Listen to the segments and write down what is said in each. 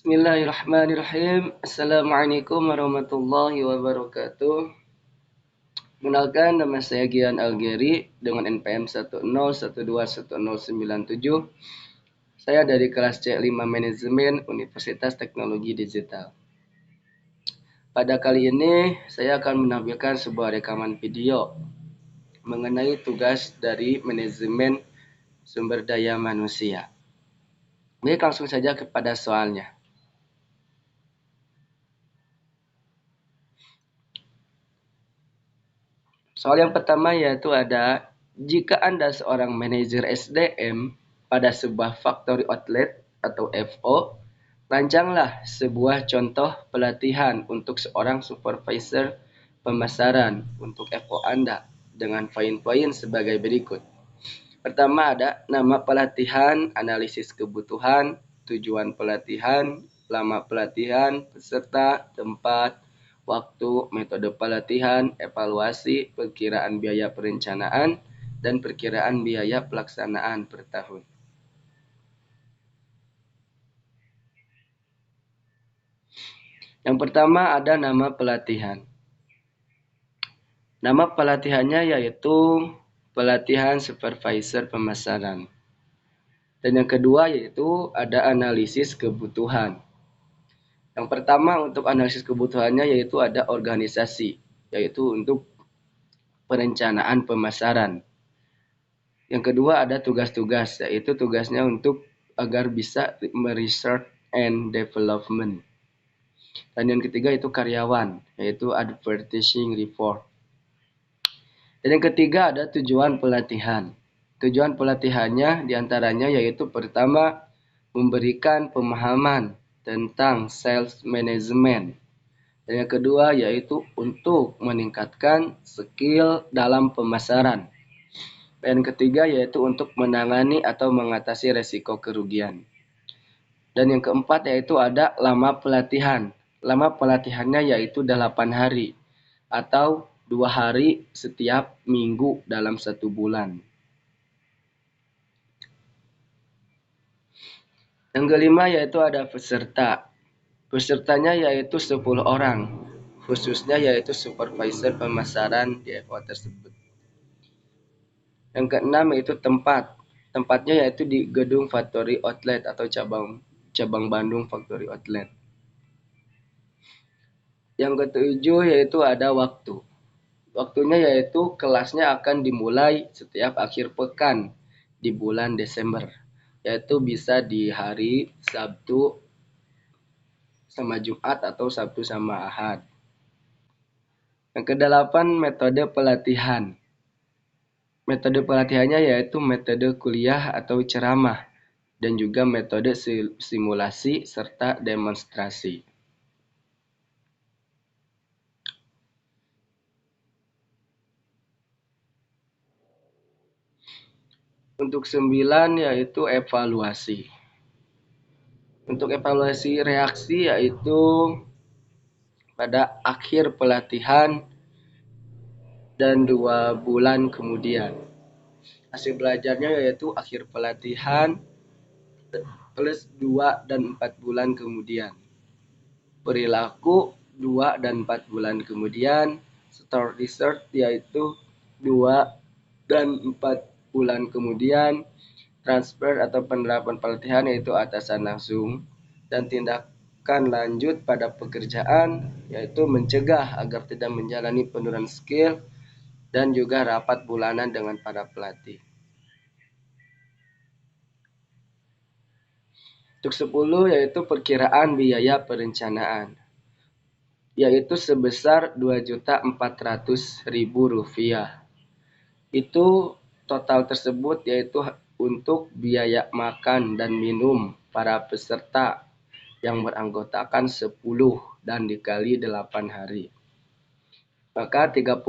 Bismillahirrahmanirrahim. Assalamualaikum warahmatullahi wabarakatuh. Kenalkan, nama saya Gian Algeri dengan NPM 101211097. Saya dari kelas C5 Manajemen Universitas Teknologi Digital. Pada kali ini saya akan menampilkan sebuah rekaman video mengenai tugas dari manajemen sumber daya manusia. Baik, langsung saja kepada soalnya. Soal yang pertama yaitu ada, jika Anda seorang manajer SDM pada sebuah factory outlet atau FO, rancanglah sebuah contoh pelatihan untuk seorang supervisor pemasaran untuk FO Anda dengan poin-poin sebagai berikut. Pertama ada nama pelatihan, analisis kebutuhan, tujuan pelatihan, lama pelatihan, peserta, tempat, waktu, metode pelatihan, evaluasi, perkiraan biaya perencanaan, dan perkiraan biaya pelaksanaan per tahun. Yang pertama ada nama pelatihan. Nama pelatihannya yaitu pelatihan supervisor pemasaran. Dan yang kedua yaitu ada analisis kebutuhan. Yang pertama untuk analisis kebutuhannya yaitu ada organisasi, yaitu untuk perencanaan pemasaran. Yang kedua ada tugas-tugas, yaitu tugasnya untuk agar bisa research and development. Dan yang ketiga itu karyawan, yaitu advertising report. Dan yang ketiga ada tujuan pelatihan. Tujuan pelatihannya diantaranya yaitu pertama memberikan pemahaman tentang sales management. Dan yang kedua yaitu untuk meningkatkan skill dalam pemasaran. Dan yang ketiga yaitu untuk menangani atau mengatasi resiko kerugian. Dan yang keempat yaitu ada lama pelatihan. Lama pelatihannya yaitu 8 hari atau 2 hari setiap minggu dalam 1 bulan. Yang kelima yaitu ada peserta. Pesertanya yaitu 10 orang, khususnya yaitu supervisor pemasaran di FO tersebut. Yang keenam yaitu tempat. Tempatnya yaitu di gedung Factory Outlet atau cabang Bandung Factory Outlet. Yang ketujuh yaitu ada waktu. Waktunya yaitu kelasnya akan dimulai setiap akhir pekan di bulan Desember, yaitu bisa di hari Sabtu sama Jumat atau Sabtu sama Ahad. Yang kedelapan metode pelatihan. Metode pelatihannya yaitu metode kuliah atau ceramah dan juga metode simulasi serta demonstrasi. Untuk 9 yaitu evaluasi. Untuk evaluasi reaksi yaitu pada akhir pelatihan dan 2 bulan kemudian. Hasil belajarnya yaitu akhir pelatihan plus 2 dan 4 bulan kemudian. Perilaku 2 dan 4 bulan kemudian. Store research yaitu 2 dan 4 bulan kemudian. Transfer atau penerapan pelatihan yaitu atasan langsung. Dan tindakan lanjut pada pekerjaan yaitu mencegah agar tidak menjalani penurunan skill dan juga rapat bulanan dengan para pelatih. Untuk 10 yaitu perkiraan biaya perencanaan, yaitu sebesar Rp2.400.000. Itu total tersebut yaitu untuk biaya makan dan minum para peserta yang beranggotakan 10 dan dikali 8 hari. Maka 30.000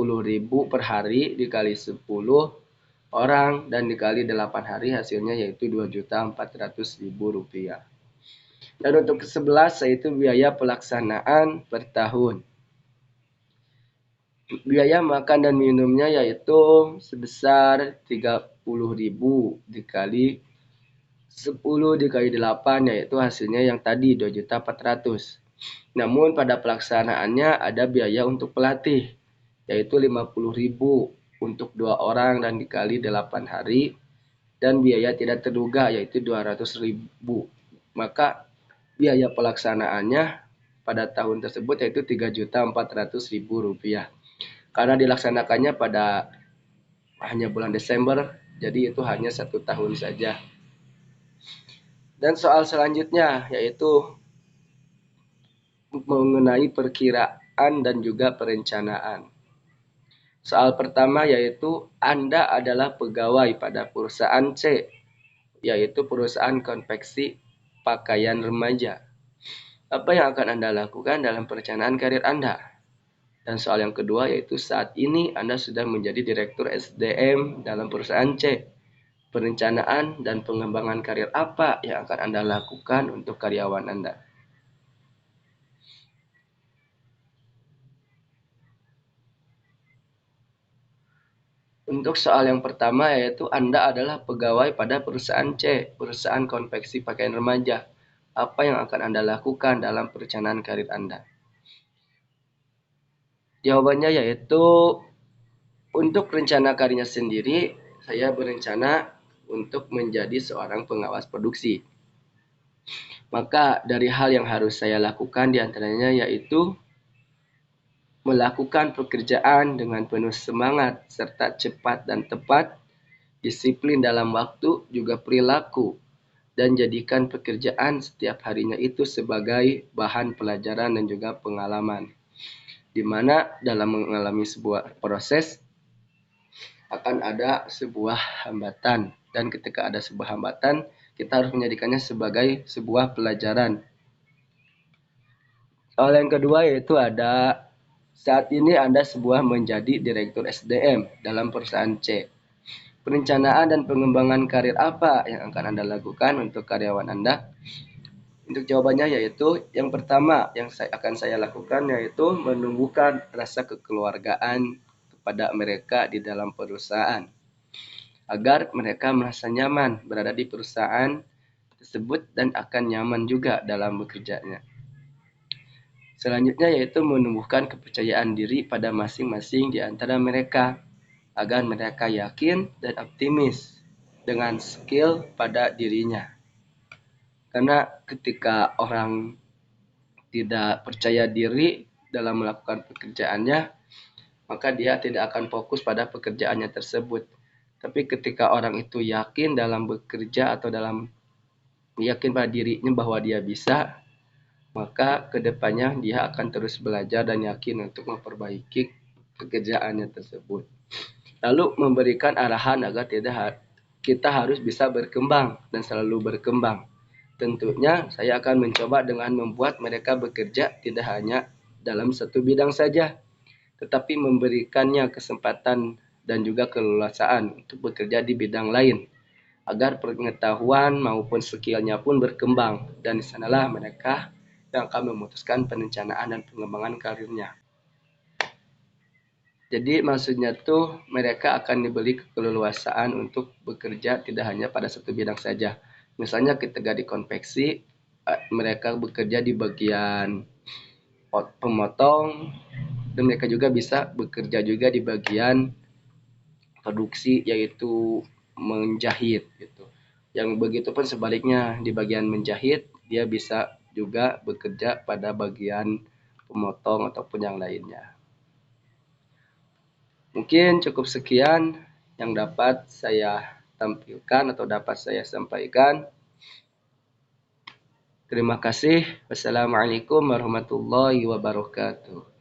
per hari dikali 10 orang dan dikali 8 hari hasilnya yaitu Rp2.400.000. Dan untuk ke-11 yaitu biaya pelaksanaan per tahun. Biaya makan dan minumnya yaitu sebesar 30.000 dikali 10 dikali 8 yaitu hasilnya yang tadi 2.400.000. Namun pada pelaksanaannya ada biaya untuk pelatih yaitu 50.000 untuk 2 orang dan dikali 8 hari, dan biaya tidak terduga yaitu 200.000. Maka biaya pelaksanaannya pada tahun tersebut yaitu Rp3.400.000. Karena dilaksanakannya pada hanya bulan Desember, jadi itu hanya 1 tahun saja. Dan soal selanjutnya yaitu mengenai perkiraan dan juga perencanaan. Soal pertama yaitu Anda adalah pegawai pada perusahaan C, yaitu perusahaan konveksi pakaian remaja. Apa yang akan Anda lakukan dalam perencanaan karir Anda? Dan soal yang kedua yaitu saat ini Anda sudah menjadi Direktur SDM dalam perusahaan C. Perencanaan dan pengembangan karir apa yang akan Anda lakukan untuk karyawan Anda? Untuk soal yang pertama yaitu Anda adalah pegawai pada perusahaan C, perusahaan konveksi pakaian remaja. Apa yang akan Anda lakukan dalam perencanaan karir Anda? Jawabannya yaitu untuk rencana karirnya sendiri, saya berencana untuk menjadi seorang pengawas produksi. Maka dari hal yang harus saya lakukan diantaranya yaitu melakukan pekerjaan dengan penuh semangat serta cepat dan tepat, disiplin dalam waktu juga perilaku, dan jadikan pekerjaan setiap harinya itu sebagai bahan pelajaran dan juga pengalaman. Di mana dalam mengalami sebuah proses akan ada sebuah hambatan, dan ketika ada sebuah hambatan kita harus menjadikannya sebagai sebuah pelajaran. Soal yang kedua yaitu ada saat ini Anda sebuah menjadi Direktur SDM dalam perusahaan C. Perencanaan dan pengembangan karir apa yang akan Anda lakukan untuk karyawan Anda? Untuk jawabannya yaitu yang pertama yang akan saya lakukan yaitu menumbuhkan rasa kekeluargaan kepada mereka di dalam perusahaan, agar mereka merasa nyaman berada di perusahaan tersebut dan akan nyaman juga dalam bekerjanya. Selanjutnya yaitu menumbuhkan kepercayaan diri pada masing-masing di antara mereka, agar mereka yakin dan optimis dengan skill pada dirinya. Karena ketika orang tidak percaya diri dalam melakukan pekerjaannya, maka dia tidak akan fokus pada pekerjaannya tersebut. Tapi ketika orang itu yakin dalam bekerja atau dalam yakin pada dirinya bahwa dia bisa, maka kedepannya dia akan terus belajar dan yakin untuk memperbaiki pekerjaannya tersebut. Lalu memberikan arahan agar kita harus bisa berkembang dan selalu berkembang. Tentunya saya akan mencoba dengan membuat mereka bekerja tidak hanya dalam satu bidang saja, tetapi memberikannya kesempatan dan juga keleluasaan untuk bekerja di bidang lain, agar pengetahuan maupun skillnya pun berkembang, dan di sanalah mereka yang akan memutuskan perencanaan dan pengembangan karirnya. Jadi maksudnya tuh mereka akan diberi keleluasaan untuk bekerja tidak hanya pada satu bidang saja. Misalnya ketika di konveksi, mereka bekerja di bagian pemotong, dan mereka juga bisa bekerja juga di bagian produksi yaitu menjahit gitu. Yang begitu pun sebaliknya di bagian menjahit dia bisa juga bekerja pada bagian pemotong ataupun yang lainnya. Mungkin cukup sekian yang dapat saya tampilkan atau dapat saya sampaikan. Terima kasih. Wassalamualaikum warahmatullahi wabarakatuh.